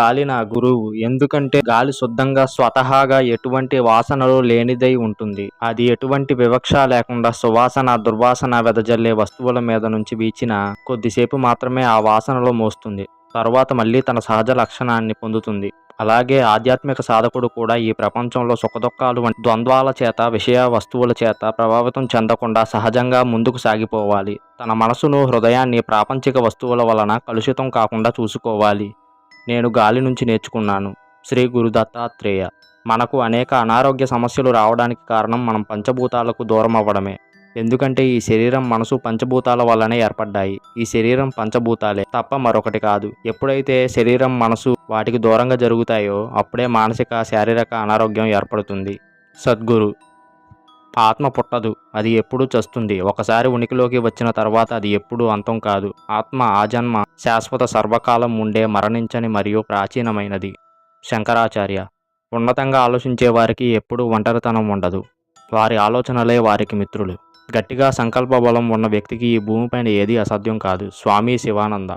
గాలి నా గురువు. ఎందుకంటే గాలి శుద్ధంగా స్వతహాగా ఎటువంటి వాసనలు లేనిదై ఉంటుంది. అది ఎటువంటి వివక్ష లేకుండా సువాసన, దుర్వాసన వెదజల్లే వస్తువుల మీద నుంచి వీచిన కొద్దిసేపు మాత్రమే ఆ వాసనలో మోస్తుంది. తరువాత మళ్ళీ తన సహజ లక్షణాన్ని పొందుతుంది. అలాగే ఆధ్యాత్మిక సాధకుడు కూడా ఈ ప్రపంచంలో సుఖదుఖాలు వంటి ద్వంద్వాల చేత, విషయ వస్తువుల చేత ప్రభావితం చెందకుండా సహజంగా ముందుకు సాగిపోవాలి. తన మనసును, హృదయాన్ని ప్రాపంచిక వస్తువుల వలన కలుషితం కాకుండా చూసుకోవాలి. నేను గాలి నుంచి నేర్చుకున్నాను. శ్రీ గురు దత్తాత్రేయ. మనకు అనేక అనారోగ్య సమస్యలు రావడానికి కారణం మనం పంచభూతాలకు దూరం అవ్వడమే. ఎందుకంటే ఈ శరీరం, మనసు పంచభూతాల వల్లనే ఏర్పడ్డాయి. ఈ శరీరం పంచభూతాలే తప్ప మరొకటి కాదు. ఎప్పుడైతే శరీరం, మనసు వాటికి దూరంగా జరుగుతాయో అప్పుడే మానసిక, శారీరక అనారోగ్యం ఏర్పడుతుంది. సద్గురు. ఆత్మ పుట్టదు, అది ఎప్పుడూ చస్తుంది. ఒకసారి ఉనికిలోకి వచ్చిన తర్వాత అది ఎప్పుడూ అంతం కాదు. ఆత్మ ఆజన్మ, శాశ్వత, సర్వకాలం ఉండే, మరణించని మరియు ప్రాచీనమైనది. శంకరాచార్య. ఉన్నతంగా ఆలోచించే వారికి ఎప్పుడూ ఒంటరితనం ఉండదు. వారి ఆలోచనలే వారికి మిత్రులు. గట్టిగా సంకల్ప బలం ఉన్న వ్యక్తికి ఈ భూమిపైన ఏదీ అసాధ్యం కాదు. స్వామి శివానంద.